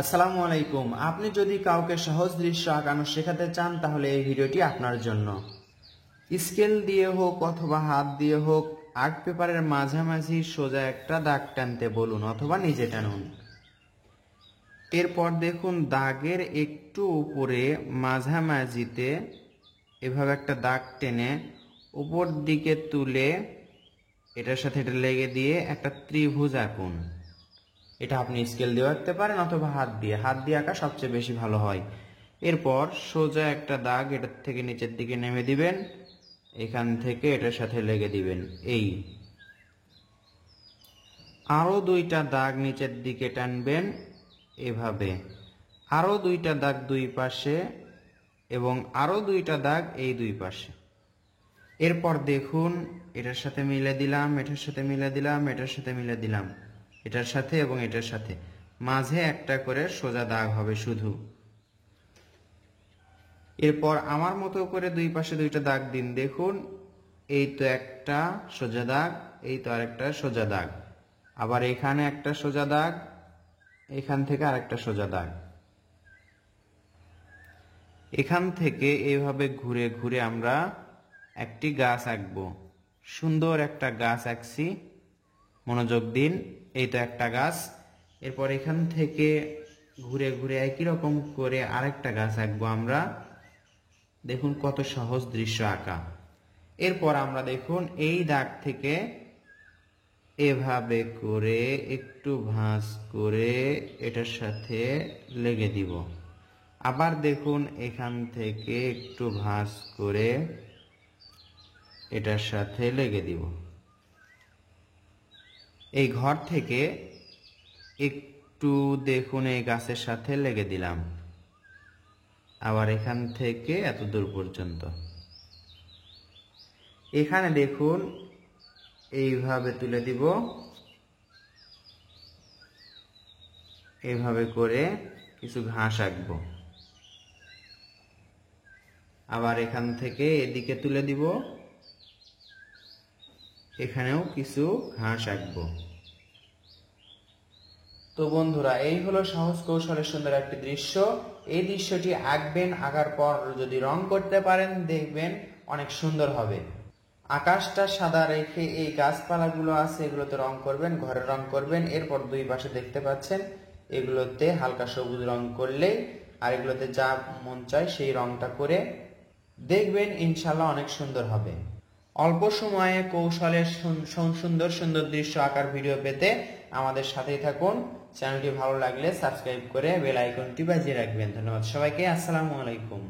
আসসালামু আলাইকুম। আপনি যদি কাউকে সহজ দৃশ্য আঁকানো শেখাতে চান তাহলে এই ভিডিওটি আপনার জন্য। স্কেল দিয়ে হোক অথবা হাত দিয়ে হোক আর্ট পেপারের মাঝামাঝি সোজা একটা দাগ টানতে বলুন অথবা নিজে টানুন। এরপর দেখুন দাগের একটু উপরে মাঝামাঝিতে এভাবে একটা দাগ টেনে উপর দিকে তুলে এটার সাথে এটা লেগে দিয়ে একটা ত্রিভুজ আঁকুন। এটা আপনি স্কেল দিয়ে আঁকতে পারেন অথবা হাত দিয়ে আঁকা সবচেয়ে বেশি ভালো হয়। এরপর সোজা একটা দাগ এটার থেকে নিচের দিকে নেমে দিবেন, এখান থেকে এটার সাথে লেগে দিবেন। এই আরো দুইটা দাগ নিচের দিকে টানবেন এভাবে, আরো দুইটা দাগ দুই পাশে এবং আরো দুইটা দাগ এই দুই পাশে। এরপর দেখুন এটার সাথে মিলে দিলাম, এটার সাথে মিলে দিলাম, এটার সাথে মিলে দিলাম, এটার সাথে এবং এটার সাথে মাঝে একটা করে সোজা দাগ হবে শুধু। এরপর আমার মতো করে দুই পাশে দুইটা দাগ দিন। দেখুন এই তো একটা সোজা দাগ, এই তো আরেকটা সোজা দাগ, আবার এখানে একটা সোজা দাগ, এখান থেকে আরেকটা সোজা দাগ। এখান থেকে এইভাবে ঘুরে ঘুরে আমরা একটি গাছ আঁকবো। সুন্দর একটা গাছ আঁকছি, মনোযোগ দিন। এই তো একটা গাছ। এরপর এখান থেকে ঘুরে ঘুরে একই রকম করে আরেকটা গাছ আঁকবো আমরা। দেখুন কত সহজ দৃশ্য আঁকা। এরপর আমরা দেখুন এই দাগ থেকে এভাবে করে একটু ভাঁজ করে এটার সাথে লেগে দিব। আবার দেখুন এখান থেকে একটু ভাঁজ করে এটার সাথে লেগে দিব। এই ঘর থেকে একটু দেখুন এই গাছের সাথে লেগে দিলাম, আবার এখান থেকে এত দূর পর্যন্ত। এখানে দেখুন এইভাবে তুলে দিব, এইভাবে করে কিছু ঘাস আঁকবো। আবার এখান থেকে এদিকে তুলে দিব, এখানেও কিছু ঘাস আঁকবো। তো বন্ধুরা, এই হলো সহজ কৌশলের সুন্দর একটি দৃশ্য। এই দৃশ্যটি আঁকবেন, আঁকার পর যদি রং করতে পারেন দেখবেন অনেক সুন্দর হবে। আকাশটা সাদা রেখে এই গাছপালাগুলো আছে এগুলোতে রং করবেন, ঘরে রং করবেন। এরপর দুই পাশে দেখতে পাচ্ছেন এগুলোতে হালকা সবুজ রং করলেই, আর এগুলোতে যা মন চায় সেই রংটা করে দেখবেন ইনশাল্লাহ অনেক সুন্দর হবে। অল্প সময়ে কৌশলের সুন্দর সুন্দর দৃশ্য আঁকার ভিডিও পেতে আমাদের সাথেই থাকুন। চ্যানেলটি ভালো লাগলে সাবস্ক্রাইব করে বেল আইকনটি বাজিয়ে রাখবেন। ধন্যবাদ সবাইকে। আসসালামু আলাইকুম।